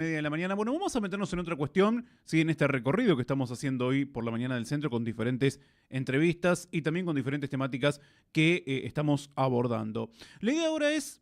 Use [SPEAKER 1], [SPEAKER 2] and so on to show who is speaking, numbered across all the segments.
[SPEAKER 1] Media de la mañana. Bueno, vamos a meternos en otra cuestión, sí, en este recorrido que estamos haciendo hoy por la mañana del centro con diferentes entrevistas y también con diferentes temáticas que estamos abordando. La idea ahora es,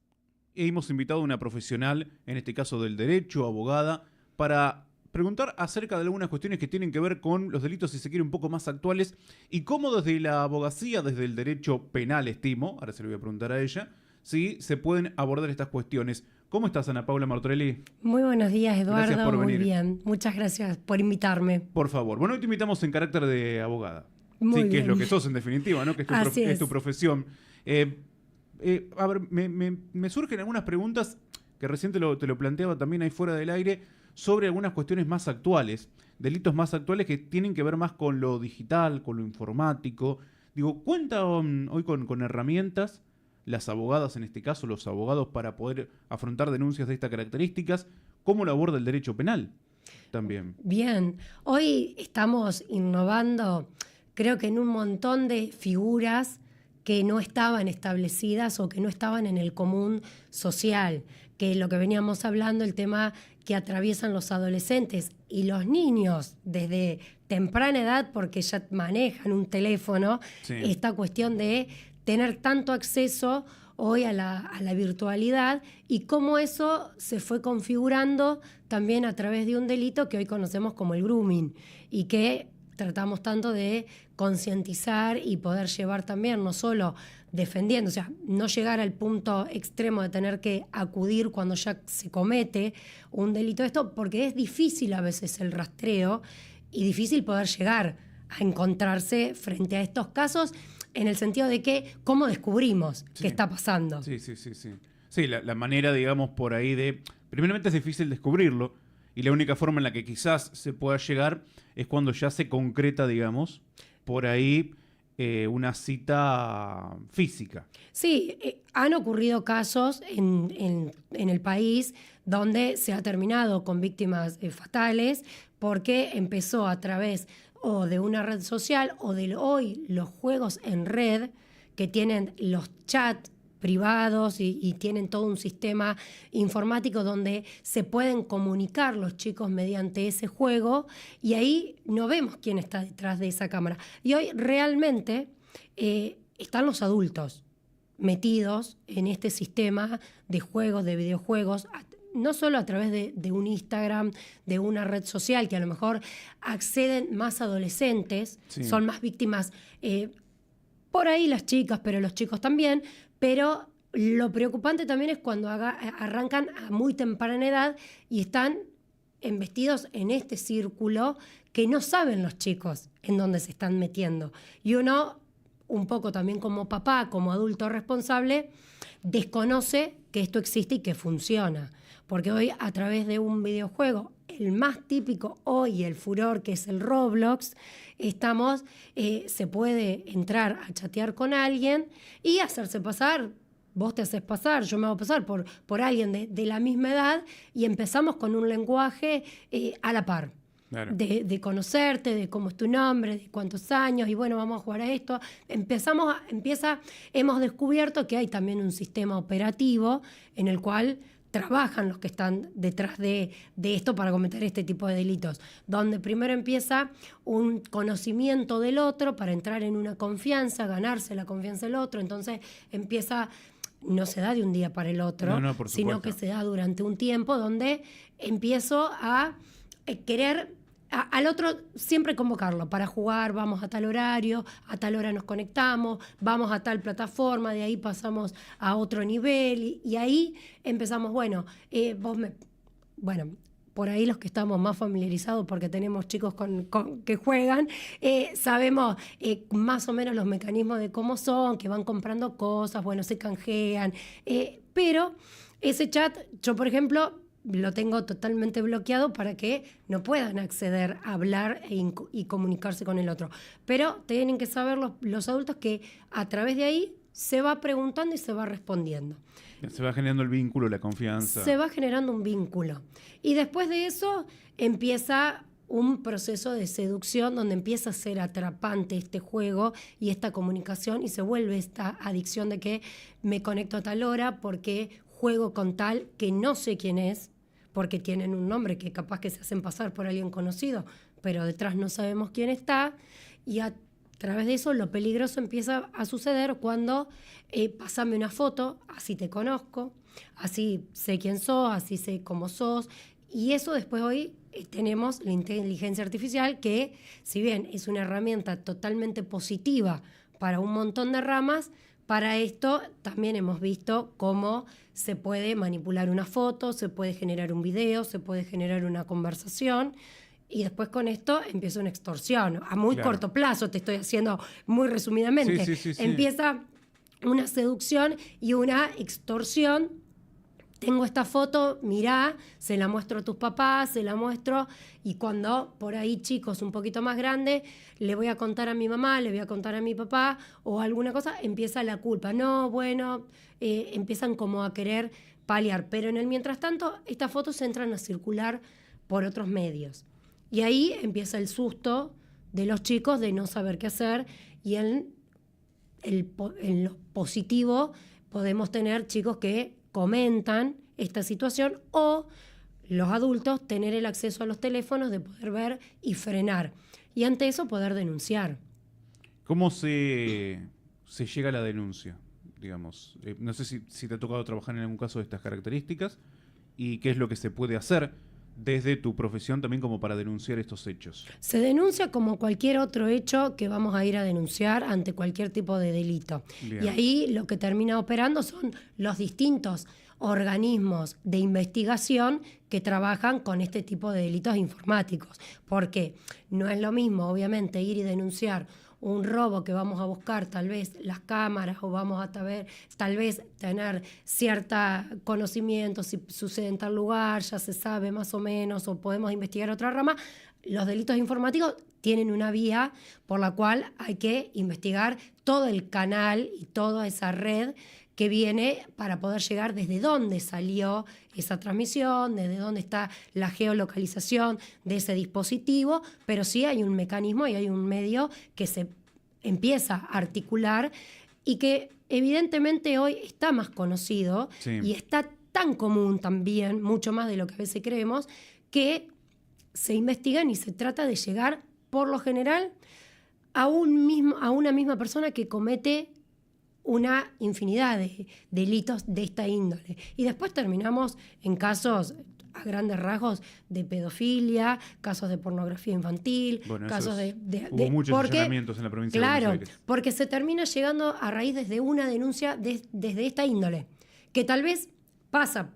[SPEAKER 1] hemos invitado a una profesional, en este caso del derecho, abogada, para preguntar acerca de algunas cuestiones que tienen que ver con los delitos, si se quiere, un poco más actuales y cómo desde la abogacía, desde el derecho penal, estimo, ahora se lo voy a preguntar a ella, si se pueden abordar estas cuestiones. ¿Cómo estás, Ana Paula Martorelli?
[SPEAKER 2] Muy buenos días, Eduardo.
[SPEAKER 1] Gracias por
[SPEAKER 2] Muy
[SPEAKER 1] venir.
[SPEAKER 2] bien. Muchas gracias por invitarme.
[SPEAKER 1] Por favor. Bueno, hoy te invitamos en carácter de abogada.
[SPEAKER 2] Muy
[SPEAKER 1] Sí, que
[SPEAKER 2] bien.
[SPEAKER 1] es lo que sos en definitiva, ¿no? Que es
[SPEAKER 2] Así
[SPEAKER 1] es
[SPEAKER 2] es.
[SPEAKER 1] tu profesión. A ver, me surgen algunas preguntas que recién te lo planteaba también ahí fuera del aire sobre algunas cuestiones más actuales, delitos más actuales que tienen que ver más con lo digital, con lo informático. Digo, ¿cuentan hoy con herramientas las abogadas, en este caso los abogados, para poder afrontar denuncias de estas características? ¿Cómo lo aborda el derecho penal también?
[SPEAKER 2] Bien. Hoy estamos innovando, creo que en un montón de figuras que no estaban establecidas o que no estaban en el común social, que lo que veníamos hablando, el tema que atraviesan los adolescentes y los niños desde temprana edad, porque ya manejan un teléfono,
[SPEAKER 1] Sí.
[SPEAKER 2] esta cuestión de tener tanto acceso hoy a la virtualidad y cómo eso se fue configurando también a través de un delito que hoy conocemos como el grooming y que tratamos tanto de concientizar y poder llevar también, no solo defendiendo, o sea, no llegar al punto extremo de tener que acudir cuando ya se comete un delito de esto, porque es difícil a veces el rastreo y difícil poder llegar a encontrarse frente a estos casos en el sentido de que cómo descubrimos
[SPEAKER 1] Sí.
[SPEAKER 2] qué está pasando.
[SPEAKER 1] Sí. Sí, la manera, digamos, por ahí de... Primeramente es difícil descubrirlo y la única forma en la que quizás se pueda llegar es cuando ya se concreta, digamos, por ahí una cita física.
[SPEAKER 2] Sí, han ocurrido casos en el país donde se ha terminado con víctimas fatales porque empezó a través o de una red social o de hoy los juegos en red que tienen los chats privados y tienen todo un sistema informático donde se pueden comunicar los chicos mediante ese juego y ahí no vemos quién está detrás de esa cámara. Y hoy realmente están los adultos metidos en este sistema de juegos, de videojuegos, no solo a través de un Instagram, de una red social, que a lo mejor acceden más adolescentes,
[SPEAKER 1] Sí.
[SPEAKER 2] son más víctimas, por ahí las chicas, pero los chicos también, pero lo preocupante también es cuando arrancan a muy temprana edad y están embestidos en este círculo que no saben los chicos en dónde se están metiendo. Y uno, un poco también como papá, como adulto responsable, desconoce que esto existe y que funciona. Porque hoy a través de un videojuego, el más típico hoy, el furor, que es el Roblox, se puede entrar a chatear con alguien y hacerse pasar. Vos te haces pasar, yo me hago pasar por alguien de la misma edad y empezamos con un lenguaje a la par.
[SPEAKER 1] Claro.
[SPEAKER 2] De conocerte, de cómo es tu nombre, de cuántos años, y bueno, vamos a jugar a esto. Hemos descubierto que hay también un sistema operativo en el cual trabajan los que están detrás de esto para cometer este tipo de delitos, donde primero empieza un conocimiento del otro para entrar en una confianza, ganarse la confianza del otro, entonces no se da de un día para el otro,
[SPEAKER 1] No, por
[SPEAKER 2] sino
[SPEAKER 1] supuesto.
[SPEAKER 2] que se da durante un tiempo donde empiezo a querer al otro siempre convocarlo para jugar, vamos a tal horario, a tal hora nos conectamos, vamos a tal plataforma, de ahí pasamos a otro nivel y ahí empezamos, bueno, por ahí los que estamos más familiarizados porque tenemos chicos que juegan, sabemos más o menos los mecanismos de cómo son, que van comprando cosas, bueno, se canjean, pero ese chat, yo por ejemplo, lo tengo totalmente bloqueado para que no puedan acceder a hablar y comunicarse con el otro. Pero tienen que saber los adultos que a través de ahí se va preguntando y se va respondiendo.
[SPEAKER 1] Se va generando el vínculo, la confianza.
[SPEAKER 2] Se va generando un vínculo. Y después de eso empieza un proceso de seducción donde empieza a ser atrapante este juego y esta comunicación y se vuelve esta adicción de que me conecto a tal hora porque juego con tal que no sé quién es, porque tienen un nombre que capaz que se hacen pasar por alguien conocido, pero detrás no sabemos quién está, y a través de eso lo peligroso empieza a suceder cuando pásame una foto, así te conozco, así sé quién sos, así sé cómo sos, y eso después hoy tenemos la inteligencia artificial que, si bien es una herramienta totalmente positiva para un montón de ramas, para esto también hemos visto cómo se puede manipular una foto, se puede generar un video, se puede generar una conversación, y después con esto empieza una extorsión. A muy corto plazo, te estoy haciendo muy resumidamente.
[SPEAKER 1] Sí.
[SPEAKER 2] Empieza una seducción y una extorsión. Tengo esta foto, mirá, se la muestro a tus papás, se la muestro, y cuando por ahí chicos un poquito más grandes, le voy a contar a mi mamá, le voy a contar a mi papá o alguna cosa, empieza la culpa. No, bueno, empiezan como a querer paliar, pero en el mientras tanto estas fotos entran a circular por otros medios. Y ahí empieza el susto de los chicos de no saber qué hacer, y en lo positivo podemos tener chicos que comentan esta situación, o los adultos tener el acceso a los teléfonos de poder ver y frenar, y ante eso poder denunciar.
[SPEAKER 1] ¿Cómo se llega a la denuncia? Digamos, no sé si te ha tocado trabajar en algún caso de estas características, y qué es lo que se puede hacer desde tu profesión también como para denunciar estos hechos.
[SPEAKER 2] Se denuncia como cualquier otro hecho que vamos a ir a denunciar ante cualquier tipo de delito. Bien. Y ahí lo que termina operando son los distintos organismos de investigación que trabajan con este tipo de delitos informáticos. Porque no es lo mismo, obviamente, ir y denunciar un robo que vamos a buscar tal vez las cámaras, o vamos a tal vez tener cierto conocimiento, si sucede en tal lugar, ya se sabe más o menos, o podemos investigar otra rama. Los delitos informáticos tienen una vía por la cual hay que investigar todo el canal y toda esa red que viene para poder llegar desde dónde salió esa transmisión, desde dónde está la geolocalización de ese dispositivo, pero sí hay un mecanismo y hay un medio que se empieza a articular y que evidentemente hoy está más conocido, sí, y está tan común también, mucho más de lo que a veces creemos, que se investigan y se trata de llegar, por lo general, a una misma persona que comete una infinidad de delitos de esta índole. Y después terminamos en casos, a grandes rasgos, de pedofilia, casos de pornografía infantil, casos
[SPEAKER 1] hubo muchos allanamientos en la provincia de Buenos Aires.
[SPEAKER 2] Claro, porque se termina llegando a raíz desde una denuncia desde esta índole, que tal vez pasa,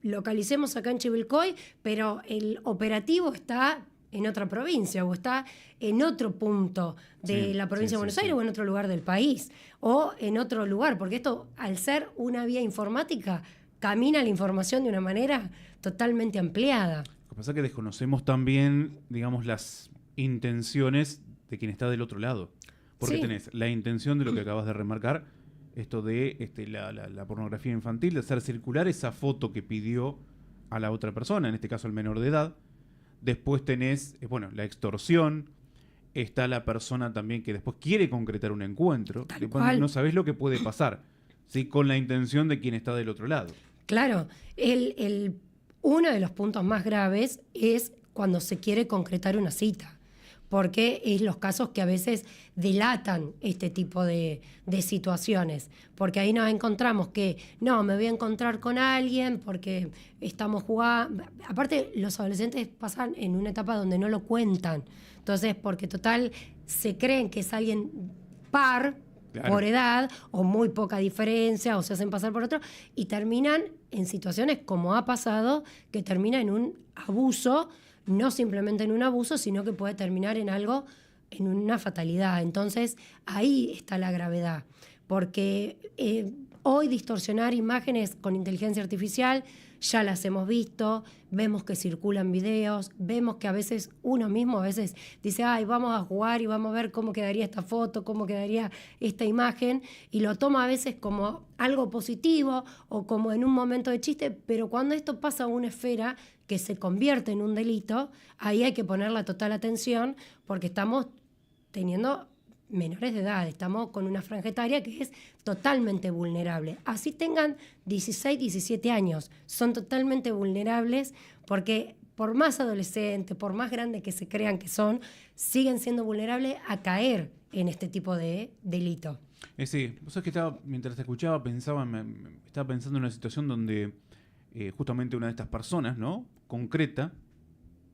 [SPEAKER 2] localicemos acá en Chivilcoy, pero el operativo está en otra provincia o está en otro punto de la provincia de Buenos Aires o en otro lugar del país o en otro lugar, porque esto, al ser una vía informática, camina la información de una manera totalmente ampliada.
[SPEAKER 1] Lo que pasa es que desconocemos también, digamos, las intenciones de quien está del otro lado, porque tenés la intención de lo que acabas de remarcar, esto de la pornografía infantil, de hacer circular esa foto que pidió a la otra persona, en este caso el menor de edad. Después tenés, la extorsión, está la persona también que después quiere concretar un encuentro. Después no sabés lo que puede pasar, ¿sí? Con la intención de quien está del otro lado.
[SPEAKER 2] Claro, uno de los puntos más graves es cuando se quiere concretar una cita, porque es los casos que a veces delatan este tipo de situaciones, porque ahí nos encontramos que no, me voy a encontrar con alguien porque estamos jugando. Aparte, los adolescentes pasan en una etapa donde no lo cuentan, entonces porque total se creen que es alguien par, claro, por edad, o muy poca diferencia, o se hacen pasar por otro, y terminan en situaciones como ha pasado, que termina en un abuso, no simplemente en un abuso, sino que puede terminar en algo, en una fatalidad. Entonces, ahí está la gravedad, porque hoy distorsionar imágenes con inteligencia artificial ya las hemos visto, vemos que circulan videos, vemos que a veces uno mismo a veces dice, ay, vamos a jugar y vamos a ver cómo quedaría esta foto, cómo quedaría esta imagen, y lo toma a veces como algo positivo o como en un momento de chiste, pero cuando esto pasa a una esfera que se convierte en un delito, ahí hay que poner la total atención, porque estamos teniendo menores de edad, estamos con una franja etaria que es totalmente vulnerable. Así tengan 16, 17 años, son totalmente vulnerables porque por más adolescentes, por más grandes que se crean que son, siguen siendo vulnerables a caer en este tipo de delito.
[SPEAKER 1] Sí, vos sabés que mientras te escuchaba estaba pensando en una situación donde justamente una de estas personas, ¿no? Concreta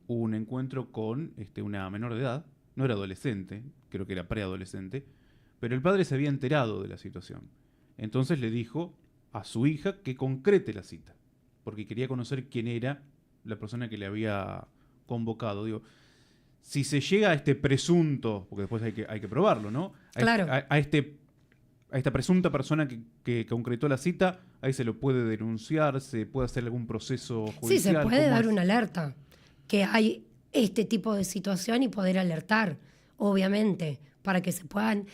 [SPEAKER 1] un encuentro con una menor de edad, no era adolescente, creo que era preadolescente, pero el padre se había enterado de la situación. Entonces le dijo a su hija que concrete la cita, porque quería conocer quién era la persona que le había convocado. Digo, si se llega a este presunto, porque después hay que probarlo, ¿no?
[SPEAKER 2] Claro.
[SPEAKER 1] A esta presunta persona que concretó la cita, ahí se lo puede denunciar, se puede hacer algún proceso judicial.
[SPEAKER 2] Sí, se puede dar una alerta, que hay este tipo de situación y poder alertar, obviamente, para que se puedan...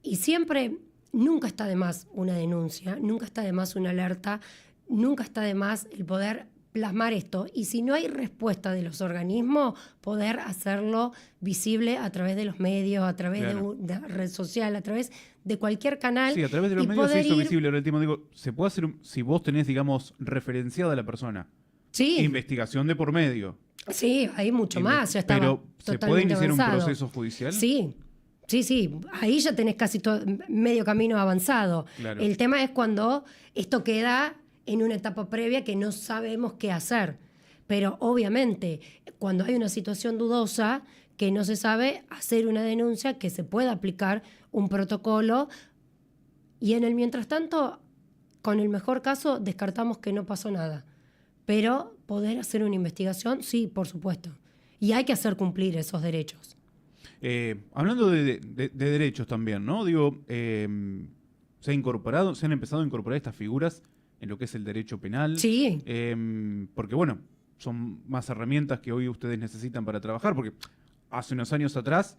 [SPEAKER 2] Y siempre, nunca está de más una denuncia, nunca está de más una alerta, nunca está de más el poder plasmar esto. Y si no hay respuesta de los organismos, poder hacerlo visible a través de los medios, a través de red social, a través de cualquier canal.
[SPEAKER 1] Sí, a través de los medios se hizo visible. Ahora el último digo, se puede hacer, si vos tenés, digamos, referenciada a la persona.
[SPEAKER 2] Sí.
[SPEAKER 1] Investigación de por medio.
[SPEAKER 2] Sí, hay mucho más. Ya estaba
[SPEAKER 1] pero ¿se puede iniciar
[SPEAKER 2] avanzado.
[SPEAKER 1] Un proceso judicial?
[SPEAKER 2] Sí. Ahí ya tenés casi medio camino avanzado.
[SPEAKER 1] Claro.
[SPEAKER 2] El tema es cuando esto queda en una etapa previa que no sabemos qué hacer. Pero obviamente, cuando hay una situación dudosa, que no se sabe, hacer una denuncia, que se pueda aplicar un protocolo. Y en el mientras tanto, con el mejor caso, descartamos que no pasó nada. Pero poder hacer una investigación, sí, por supuesto. Y hay que hacer cumplir esos derechos.
[SPEAKER 1] Hablando de derechos también, ¿no? Digo, se han empezado a incorporar estas figuras en lo que es el derecho penal.
[SPEAKER 2] Sí.
[SPEAKER 1] Porque, bueno, son más herramientas que hoy ustedes necesitan para trabajar, porque hace unos años atrás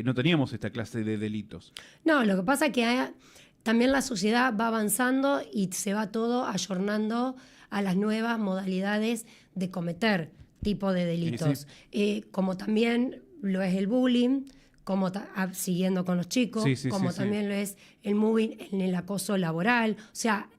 [SPEAKER 1] no teníamos esta clase de delitos.
[SPEAKER 2] No, lo que pasa es que también la sociedad va avanzando y se va todo ayornando a las nuevas modalidades de cometer tipo de delitos. Sí. Como también lo es el bullying, como siguiendo con los chicos, como también lo es el moving en el acoso laboral. O sea,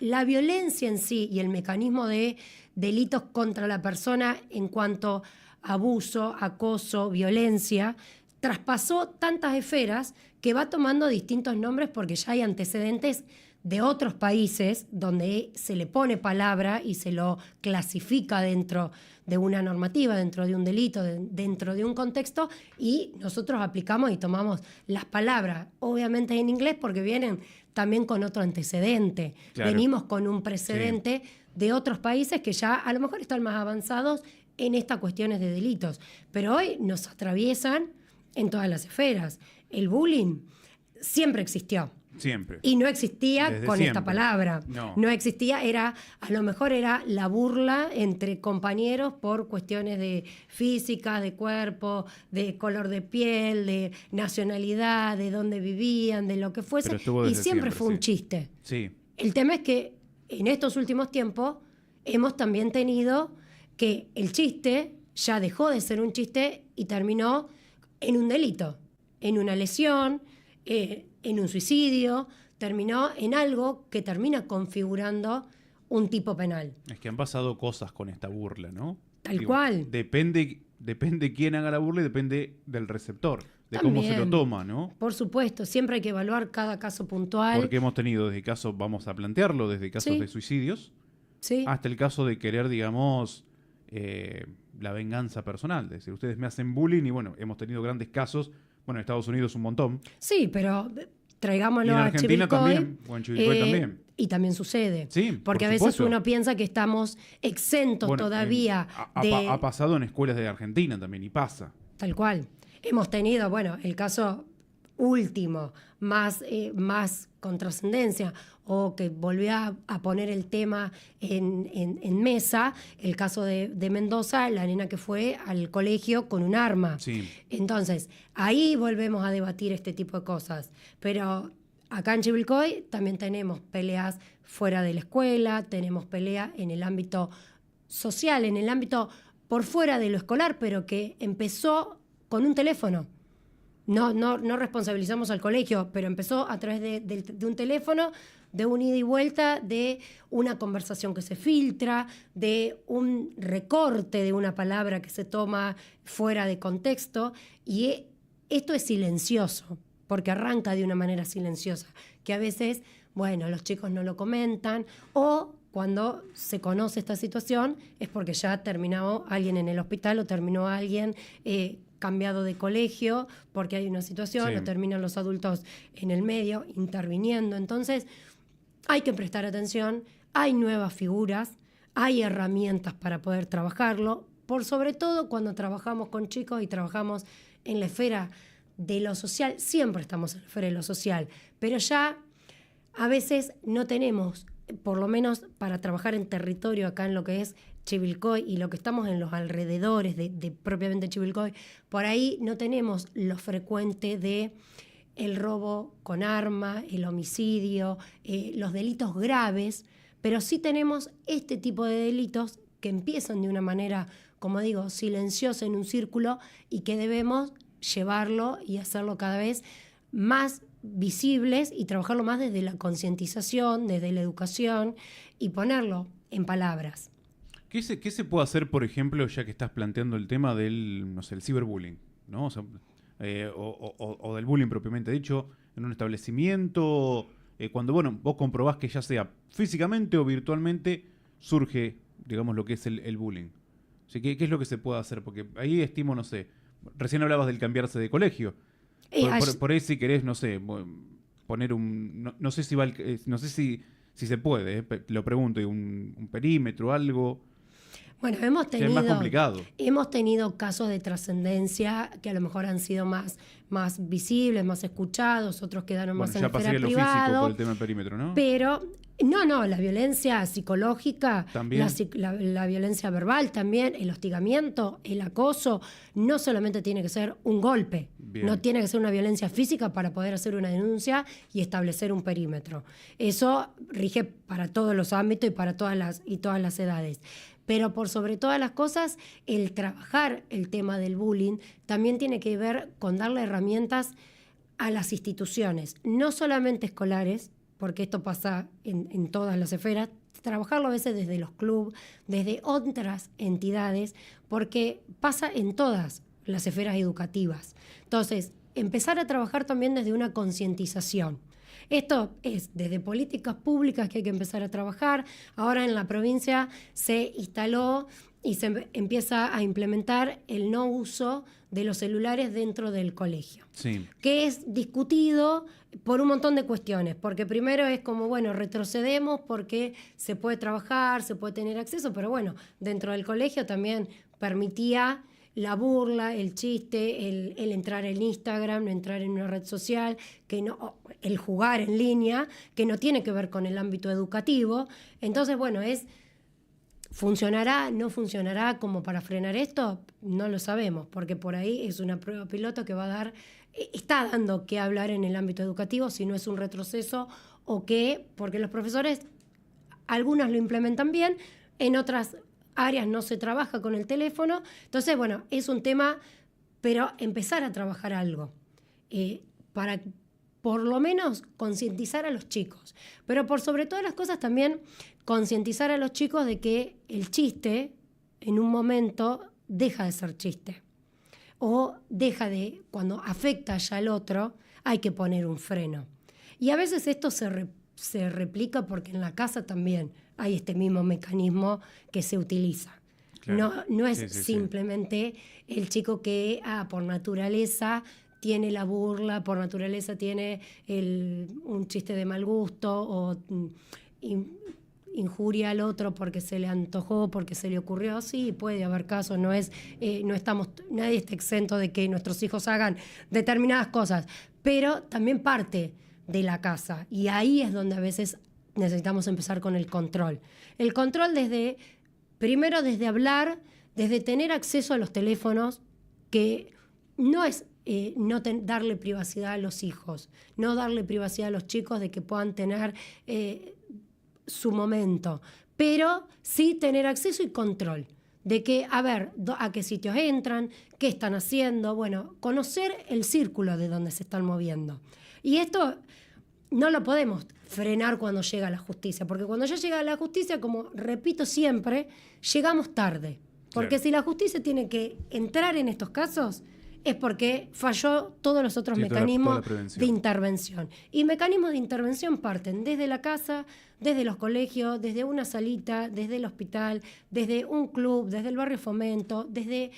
[SPEAKER 2] la violencia en sí y el mecanismo de delitos contra la persona en cuanto a abuso, acoso, violencia, traspasó tantas esferas que va tomando distintos nombres porque ya hay antecedentes de otros países donde se le pone palabra y se lo clasifica dentro de una normativa, dentro de un delito, dentro de un contexto, y nosotros aplicamos y tomamos las palabras, obviamente en inglés porque vienen también con otro antecedente. Claro. Venimos con un precedente de otros países que ya a lo mejor están más avanzados en estas cuestiones de delitos, pero hoy nos atraviesan en todas las esferas. El bullying siempre existió.
[SPEAKER 1] Siempre.
[SPEAKER 2] Y no existía desde con siempre. Esta palabra.
[SPEAKER 1] No
[SPEAKER 2] existía, a lo mejor era la burla entre compañeros por cuestiones de física, de cuerpo, de color de piel, de nacionalidad, de dónde vivían, de lo que fuese. Y siempre fue un chiste.
[SPEAKER 1] Sí.
[SPEAKER 2] El tema es que en estos últimos tiempos hemos también tenido que el chiste ya dejó de ser un chiste y terminó en un delito, en una lesión, en un suicidio, terminó en algo que termina configurando un tipo penal.
[SPEAKER 1] Es que han pasado cosas con esta burla, ¿no?
[SPEAKER 2] Tal cual.
[SPEAKER 1] Depende quién haga la burla y depende del receptor, de
[SPEAKER 2] también,
[SPEAKER 1] cómo se lo toma, ¿no?
[SPEAKER 2] Por supuesto, siempre hay que evaluar cada caso puntual.
[SPEAKER 1] Porque hemos tenido desde casos, vamos a plantearlo, desde casos de suicidios hasta el caso de querer, digamos, la venganza personal. Es decir, ustedes me hacen bullying y bueno, hemos tenido grandes casos. Bueno, en Estados Unidos un montón.
[SPEAKER 2] Sí, pero traigámoslo a
[SPEAKER 1] Argentina también. O en Chivilcoy también.
[SPEAKER 2] Y también sucede.
[SPEAKER 1] Sí,
[SPEAKER 2] porque a veces uno piensa que estamos exentos todavía
[SPEAKER 1] ha pasado en escuelas de Argentina también, y pasa.
[SPEAKER 2] Tal cual. Hemos tenido, el caso último, más con trascendencia, o que volvió a poner el tema en mesa, el caso de Mendoza, la nena que fue al colegio con un arma.
[SPEAKER 1] Sí.
[SPEAKER 2] Entonces, ahí volvemos a debatir este tipo de cosas. Pero acá en Chivilcoy también tenemos peleas fuera de la escuela, tenemos peleas en el ámbito social, en el ámbito por fuera de lo escolar, pero que empezó con un teléfono. no responsabilizamos al colegio, pero empezó a través de un teléfono, de un ida y vuelta, de una conversación que se filtra, de un recorte de una palabra que se toma fuera de contexto. Y esto es silencioso, porque arranca de una manera silenciosa, que a veces, bueno, los chicos no lo comentan, o cuando se conoce esta situación es porque ya terminó alguien en el hospital o terminó alguien cambiado de colegio porque hay una situación, o terminan los adultos en el medio interviniendo. Entonces hay que prestar atención, hay nuevas figuras, hay herramientas para poder trabajarlo, por sobre todo cuando trabajamos con chicos y trabajamos en la esfera de lo social. Siempre estamos en la esfera de lo social, pero ya a veces no tenemos, por lo menos para trabajar en territorio acá en lo que es Chivilcoy y lo que estamos en los alrededores de propiamente Chivilcoy, por ahí no tenemos lo frecuente de el robo con arma, el homicidio, los delitos graves, pero sí tenemos este tipo de delitos que empiezan de una manera, como digo, silenciosa en un círculo y que debemos llevarlo y hacerlo cada vez más visibles y trabajarlo más desde la concientización, desde la educación y ponerlo en palabras.
[SPEAKER 1] ¿Qué se puede hacer, por ejemplo, ya que estás planteando el tema del, no sé, el ciberbullying, ¿no? O sea, o del bullying propiamente dicho, en un establecimiento, cuando, bueno, vos comprobás que ya sea físicamente o virtualmente surge, digamos, lo que es el bullying. O sea, ¿qué es lo que se puede hacer? Porque ahí estimo, no sé, recién hablabas del cambiarse de colegio. Por ahí si querés, no sé, poner un... No sé si va no sé si se puede, lo pregunto, un perímetro, algo...
[SPEAKER 2] Bueno,
[SPEAKER 1] es más complicado.
[SPEAKER 2] Hemos tenido casos de trascendencia que a lo mejor han sido más visibles, más escuchados, otros quedaron más en la esfera privada.
[SPEAKER 1] Ya pasaría lo físico por el tema del perímetro, ¿no?
[SPEAKER 2] Pero, no, la violencia psicológica, la violencia verbal también, el hostigamiento, el acoso, no solamente tiene que ser un golpe, no tiene que ser una violencia física para poder hacer una denuncia y establecer un perímetro. Eso rige para todos los ámbitos y para todas las edades. Pero por sobre todas las cosas, el trabajar el tema del bullying también tiene que ver con darle herramientas a las instituciones, no solamente escolares, porque esto pasa en todas las esferas, trabajarlo a veces desde los clubes, desde otras entidades, porque pasa en todas las esferas educativas. Entonces, empezar a trabajar también desde una concientización. Esto es desde políticas públicas que hay que empezar a trabajar. Ahora en la provincia se instaló y se empieza a implementar el no uso de los celulares dentro del colegio, que es discutido por un montón de cuestiones, porque primero es como, bueno, retrocedemos porque se puede trabajar, se puede tener acceso, pero bueno, dentro del colegio también permitía la burla, el chiste, el entrar en Instagram, no entrar en una red social, el jugar en línea, que no tiene que ver con el ámbito educativo. Entonces, bueno, ¿funcionará? ¿No funcionará como para frenar esto? No lo sabemos, porque por ahí es una prueba piloto que está dando que hablar en el ámbito educativo, si no es un retroceso o qué, porque los profesores, algunas lo implementan bien, en otras áreas no se trabaja con el teléfono. Entonces, bueno, es un tema, pero empezar a trabajar algo para por lo menos concientizar a los chicos. Pero por sobre todas las cosas también concientizar a los chicos de que el chiste en un momento deja de ser chiste. O cuando afecta ya al otro, hay que poner un freno. Y a veces esto se replica porque en la casa también hay este mismo mecanismo que se utiliza. Claro. No es simplemente el chico que por naturaleza tiene la burla, por naturaleza tiene un chiste de mal gusto o injuria al otro porque se le antojó, porque se le ocurrió. Sí, puede haber casos, nadie está exento de que nuestros hijos hagan determinadas cosas, pero también parte de la casa, y ahí es donde a veces necesitamos empezar con el control. El control primero desde hablar, desde tener acceso a los teléfonos, que no es darle privacidad a los hijos, no darle privacidad a los chicos de que puedan tener su momento, pero sí tener acceso y control de que, a ver, a qué sitios entran, qué están haciendo, bueno, conocer el círculo de donde se están moviendo. Y esto no lo podemos frenar cuando llega la justicia, porque cuando ya llega la justicia, como repito siempre, llegamos tarde. Porque
[SPEAKER 1] Claro.
[SPEAKER 2] si la justicia tiene que entrar en estos casos, es porque falló todos los otros
[SPEAKER 1] Sí,
[SPEAKER 2] mecanismos
[SPEAKER 1] toda la prevención.
[SPEAKER 2] de intervención. Y mecanismos de intervención parten desde la casa, desde los colegios, desde una salita, desde el hospital, desde un club, desde el barrio Fomento, desde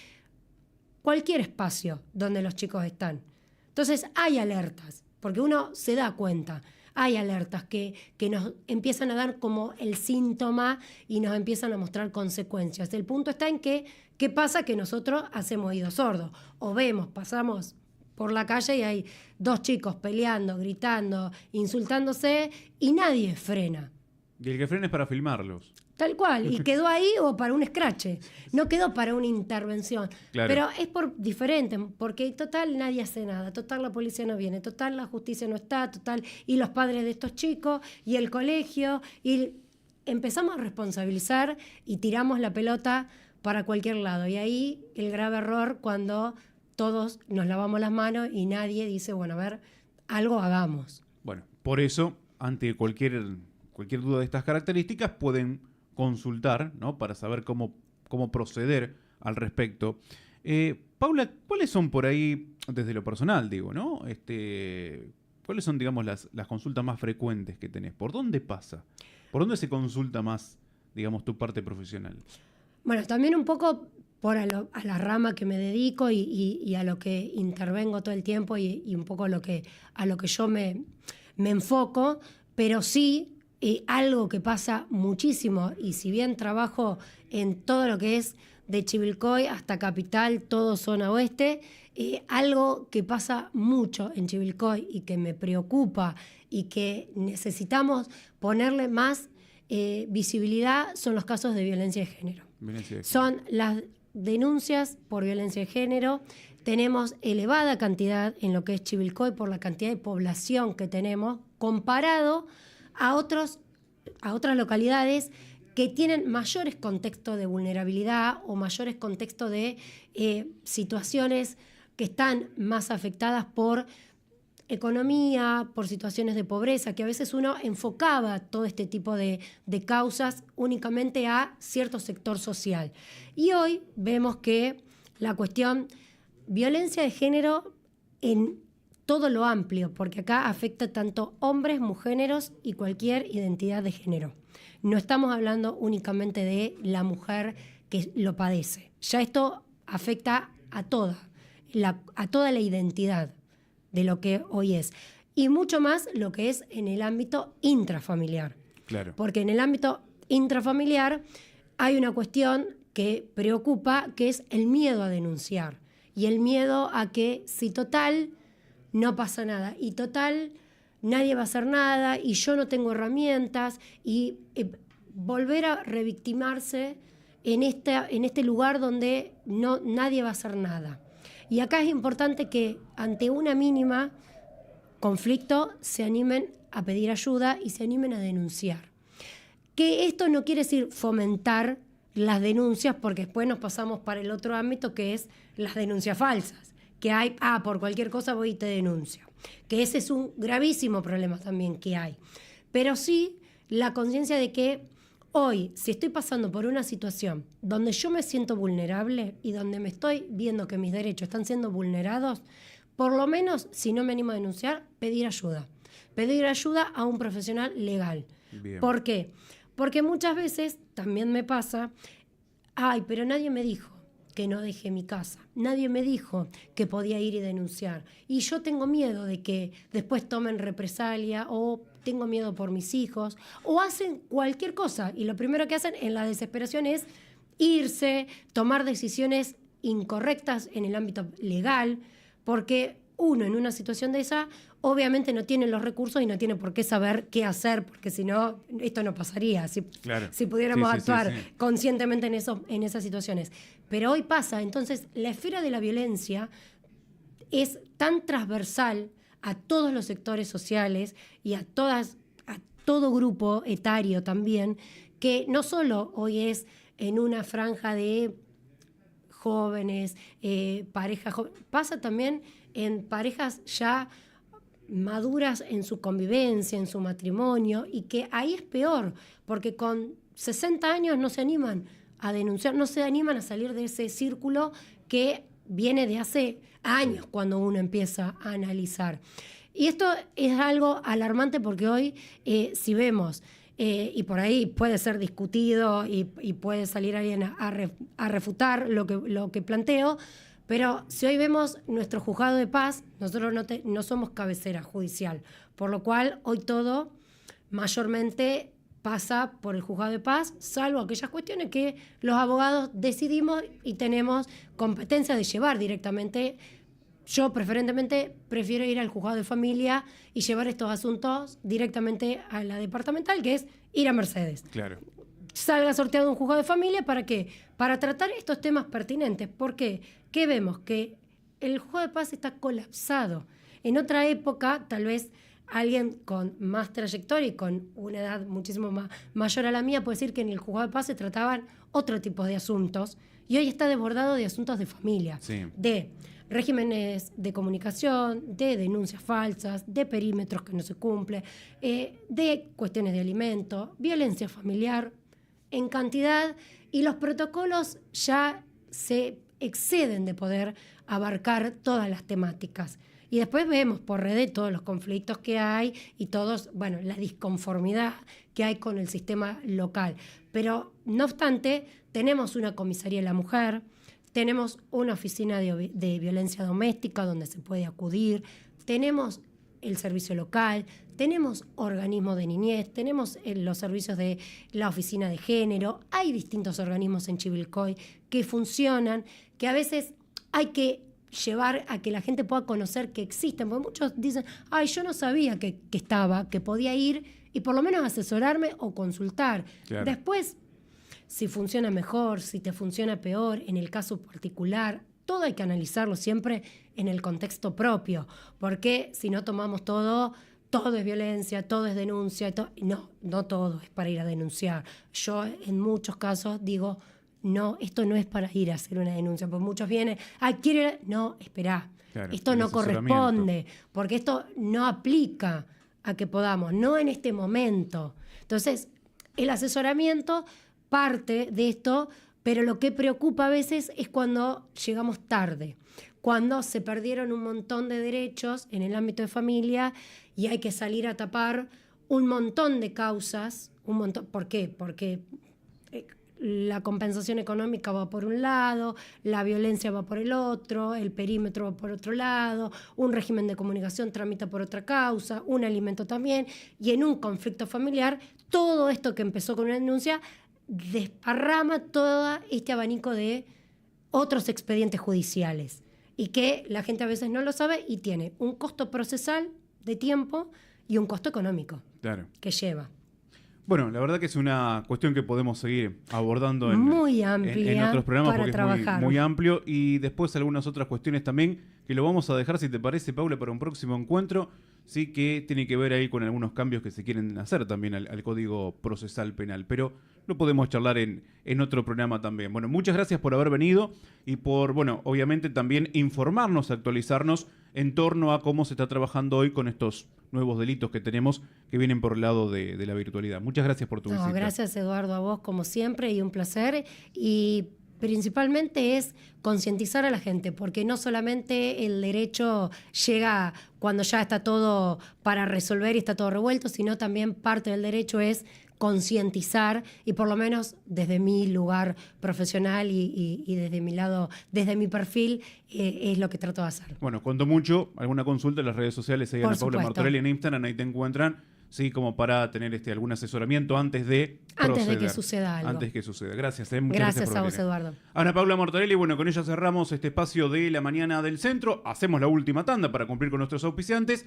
[SPEAKER 2] cualquier espacio donde los chicos están. Entonces hay alertas, porque uno se da cuenta. Hay alertas que nos empiezan a dar como el síntoma y nos empiezan a mostrar consecuencias. El punto está en que, ¿qué pasa? Que nosotros hacemos oídos sordos. O vemos, pasamos por la calle y hay dos chicos peleando, gritando, insultándose y nadie frena.
[SPEAKER 1] Y el que frena es para filmarlos.
[SPEAKER 2] Tal cual, y quedó ahí o para un escrache, no quedó para una intervención.
[SPEAKER 1] Claro.
[SPEAKER 2] Pero es por diferente, porque total nadie hace nada, total la policía no viene, total la justicia no está, total, y los padres de estos chicos, y el colegio, y empezamos a responsabilizar y tiramos la pelota para cualquier lado. Y ahí el grave error cuando todos nos lavamos las manos y nadie dice, bueno, a ver, algo hagamos.
[SPEAKER 1] Bueno, por eso, ante cualquier duda de estas características, pueden consultar, ¿no? Para saber cómo proceder al respecto. Paula, ¿cuáles son por ahí, desde lo personal, digo, ¿no? ¿Cuáles son, digamos, las consultas más frecuentes que tenés? ¿Por dónde pasa? ¿Por dónde se consulta más, digamos, tu parte profesional?
[SPEAKER 2] Bueno, también un poco por a la rama que me dedico y a lo que intervengo todo el tiempo y un poco a lo que yo me enfoco, pero sí algo que pasa muchísimo, y si bien trabajo en todo lo que es de Chivilcoy hasta Capital, todo zona oeste, algo que pasa mucho en Chivilcoy y que me preocupa y que necesitamos ponerle más visibilidad son los casos de violencia de género. Son las denuncias por violencia de género. Tenemos elevada cantidad en lo que es Chivilcoy por la cantidad de población que tenemos, comparado a otras localidades que tienen mayores contextos de vulnerabilidad o mayores contextos de situaciones que están más afectadas por economía, por situaciones de pobreza, que a veces uno enfocaba todo este tipo de causas únicamente a cierto sector social. Y hoy vemos que la cuestión violencia de género en todo lo amplio, porque acá afecta tanto hombres, mujeres y cualquier identidad de género. No estamos hablando únicamente de la mujer que lo padece. Ya esto afecta a toda la identidad de lo que hoy es. Y mucho más lo que es en el ámbito intrafamiliar.
[SPEAKER 1] Claro.
[SPEAKER 2] Porque en el ámbito intrafamiliar hay una cuestión que preocupa, que es el miedo a denunciar. Y el miedo a que si total no pasa nada y total nadie va a hacer nada y yo no tengo herramientas y volver a revictimarse en este lugar donde nadie va a hacer nada. Y acá es importante que ante una mínima conflicto se animen a pedir ayuda y se animen a denunciar. Que esto no quiere decir fomentar las denuncias, porque después nos pasamos para el otro ámbito que es las denuncias falsas. Que hay, por cualquier cosa voy y te denuncio. Que ese es un gravísimo problema también que hay. Pero sí la conciencia de que hoy, si estoy pasando por una situación donde yo me siento vulnerable y donde me estoy viendo que mis derechos están siendo vulnerados, por lo menos, si no me animo a denunciar, pedir ayuda. Pedir ayuda a un profesional legal.
[SPEAKER 1] Bien.
[SPEAKER 2] ¿Por qué? Porque muchas veces también me pasa, pero nadie me dijo que no dejé mi casa. Nadie me dijo que podía ir y denunciar. Y yo tengo miedo de que después tomen represalia, o tengo miedo por mis hijos, o hacen cualquier cosa. Y lo primero que hacen en la desesperación es irse, tomar decisiones incorrectas en el ámbito legal, porque uno en una situación de esa obviamente no tiene los recursos y no tiene por qué saber qué hacer, porque si no, esto no pasaría, si pudiéramos actuar conscientemente en esas situaciones. Pero hoy pasa, entonces la esfera de la violencia es tan transversal a todos los sectores sociales y a todo grupo etario también, que no solo hoy es en una franja de jóvenes, parejas jóvenes. Pasa también en parejas ya maduras en su convivencia, en su matrimonio, y que ahí es peor, porque con 60 años no se animan a denunciar, no se animan a salir de ese círculo que viene de hace años cuando uno empieza a analizar. Y esto es algo alarmante porque hoy, si vemos, y por ahí puede ser discutido y puede salir alguien a refutar lo que planteo, pero si hoy vemos nuestro juzgado de paz, nosotros no somos cabecera judicial, por lo cual hoy todo mayormente pasa por el juzgado de paz, salvo aquellas cuestiones que los abogados decidimos y tenemos competencia de llevar directamente. Yo preferentemente prefiero ir al juzgado de familia y llevar estos asuntos directamente a la departamental, que es ir a Mercedes.
[SPEAKER 1] Claro.
[SPEAKER 2] Salga sorteado un juzgado de familia, ¿para qué? Para tratar estos temas pertinentes. ¿Por qué? ¿Qué vemos? Que el juzgado de paz está colapsado. En otra época, tal vez alguien con más trayectoria y con una edad muchísimo mayor a la mía puede decir que en el juzgado de paz se trataban otro tipo de asuntos, y hoy está desbordado de asuntos de familia,
[SPEAKER 1] sí,
[SPEAKER 2] de regímenes de comunicación, de denuncias falsas, de perímetros que no se cumplen, de cuestiones de alimento, violencia familiar, en cantidad, y los protocolos ya se exceden de poder abarcar todas las temáticas. Y después vemos por redes todos los conflictos que hay y la disconformidad que hay con el sistema local. Pero, no obstante, tenemos una comisaría de la mujer, tenemos una oficina de violencia doméstica donde se puede acudir, tenemos el servicio local, tenemos organismos de niñez, tenemos los servicios de la oficina de género, hay distintos organismos en Chivilcoy que funcionan, que a veces hay que llevar a que la gente pueda conocer que existen, porque muchos dicen, ay, yo no sabía que podía ir y por lo menos asesorarme o consultar. Claro. Después, si funciona mejor, si te funciona peor, en el caso particular, todo hay que analizarlo siempre en el contexto propio, porque si no tomamos todo es violencia, todo es denuncia, no todo es para ir a denunciar. Yo en muchos casos digo, no, esto no es para ir a hacer una denuncia, porque muchos vienen, no, esperá, claro, esto no corresponde, porque esto no aplica a que podamos, no en este momento. Entonces, el asesoramiento parte de esto, pero lo que preocupa a veces es cuando llegamos tarde, cuando se perdieron un montón de derechos en el ámbito de familia y hay que salir a tapar un montón de causas, ¿Por qué? Porque la compensación económica va por un lado, la violencia va por el otro, el perímetro va por otro lado, un régimen de comunicación tramita por otra causa, un alimento también, y en un conflicto familiar, todo esto que empezó con una denuncia desparrama todo este abanico de otros expedientes judiciales, y que la gente a veces no lo sabe y tiene un costo procesal de tiempo y un costo económico, claro, que lleva.
[SPEAKER 1] Bueno, la verdad que es una cuestión que podemos seguir abordando en otros programas porque es muy amplio, y después algunas otras cuestiones también que lo vamos a dejar, si te parece, Paula, para un próximo encuentro, sí, que tiene que ver ahí con algunos cambios que se quieren hacer también al Código Procesal Penal, pero lo podemos charlar en otro programa también. Bueno, muchas gracias por haber venido y por, obviamente también informarnos, actualizarnos en torno a cómo se está trabajando hoy con estos nuevos delitos que tenemos que vienen por el lado de la virtualidad. Muchas gracias por tu visita.
[SPEAKER 2] Gracias, Eduardo, a vos como siempre, y un placer. Y principalmente es concientizar a la gente, porque no solamente el derecho llega cuando ya está todo para resolver y está todo revuelto, sino también parte del derecho es concientizar, y por lo menos desde mi lugar profesional y desde mi lado, desde mi perfil, es lo que trato de hacer.
[SPEAKER 1] Bueno, cuento mucho, alguna consulta en las redes sociales, ahí Ana Paula Martorelli en Instagram, ahí te encuentran, sí, como para tener algún asesoramiento antes de
[SPEAKER 2] que suceda algo.
[SPEAKER 1] Antes que suceda. Gracias.
[SPEAKER 2] Gracias a vos, Eduardo.
[SPEAKER 1] Ana Paula Martorelli, con ella cerramos este espacio de la mañana del centro. Hacemos la última tanda para cumplir con nuestros auspiciantes.